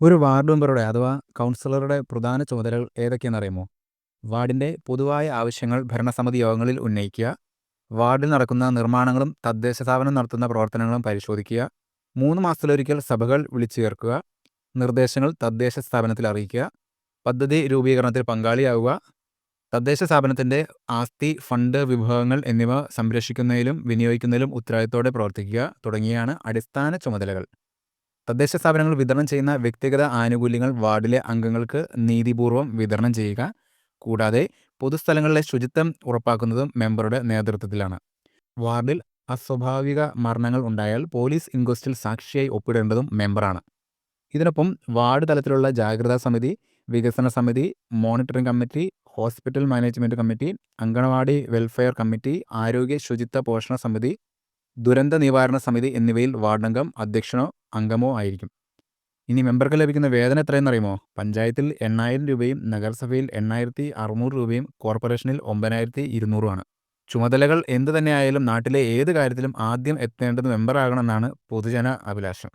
ഒരു വാർഡ് മെമ്പറുടെ അഥവാ കൗൺസിലറുടെ പ്രധാന ചുമതലകൾ ഏതൊക്കെയെന്നറിയുമോ? വാർഡിന്റെ പൊതുവായ ആവശ്യങ്ങൾ ഭരണസമിതി യോഗങ്ങളിൽ ഉന്നയിക്കുക, വാർഡിൽ നടക്കുന്ന നിർമ്മാണങ്ങളും തദ്ദേശ സ്ഥാപനം നടത്തുന്ന പ്രവർത്തനങ്ങളും പരിശോധിക്കുക, 3 മാസത്തിലൊരിക്കൽ സഭകൾ വിളിച്ചു ചേർക്കുക, നിർദ്ദേശങ്ങൾ തദ്ദേശ സ്ഥാപനത്തിൽ അറിയിക്കുക, പദ്ധതി രൂപീകരണത്തിൽ പങ്കാളിയാവുക, തദ്ദേശ സ്ഥാപനത്തിന്റെ ആസ്തി, ഫണ്ട്, വിഭവങ്ങൾ എന്നിവ സംരക്ഷിക്കുന്നതിലും വിനിയോഗിക്കുന്നതിലും ഉത്തരവാദിത്തത്തോടെ പ്രവർത്തിക്കുക തുടങ്ങിയവയാണ് അടിസ്ഥാന ചുമതലകൾ. തദ്ദേശ സ്ഥാപനങ്ങൾ വിതരണം ചെയ്യുന്ന വ്യക്തിഗത ആനുകൂല്യങ്ങൾ വാർഡിലെ അംഗങ്ങൾക്ക് നീതിപൂർവം വിതരണം ചെയ്യുക, കൂടാതെ പൊതുസ്ഥലങ്ങളിലെ ശുചിത്വം ഉറപ്പാക്കുന്നതും മെമ്പറുടെ നേതൃത്വത്തിലാണ്. വാർഡിൽ അസ്വാഭാവിക മരണങ്ങൾ ഉണ്ടായാൽ പോലീസ് ഇൻക്വസ്റ്റിൽ സാക്ഷിയായി ഒപ്പിടേണ്ടതും മെമ്പറാണ്. ഇതിനൊപ്പം വാർഡ് തലത്തിലുള്ള ജാഗ്രതാ സമിതി, വികസന സമിതി, monitoring committee, hospital management committee, anganwadi welfare committee, ആരോഗ്യ ശുചിത്വ പോഷണ സമിതി, ദുരന്ത നിവാരണ സമിതി എന്നിവയിൽ വാർഡംഗം അധ്യക്ഷനോ അംഗമോ ആയിരിക്കും. ഇനി മെമ്പർക്ക് ലഭിക്കുന്ന വേതനം എത്രയെന്നറിയുമോ? പഞ്ചായത്തിൽ 8,000 രൂപയും നഗരസഭയിൽ 8,600 രൂപയും കോർപ്പറേഷനിൽ 9,200 ചുമതലകൾ എന്തു തന്നെയായാലും നാട്ടിലെ ഏത് കാര്യത്തിലും ആദ്യം എത്തേണ്ടത് മെമ്പറാകണമെന്നാണ് പൊതുജന അഭിലാഷം.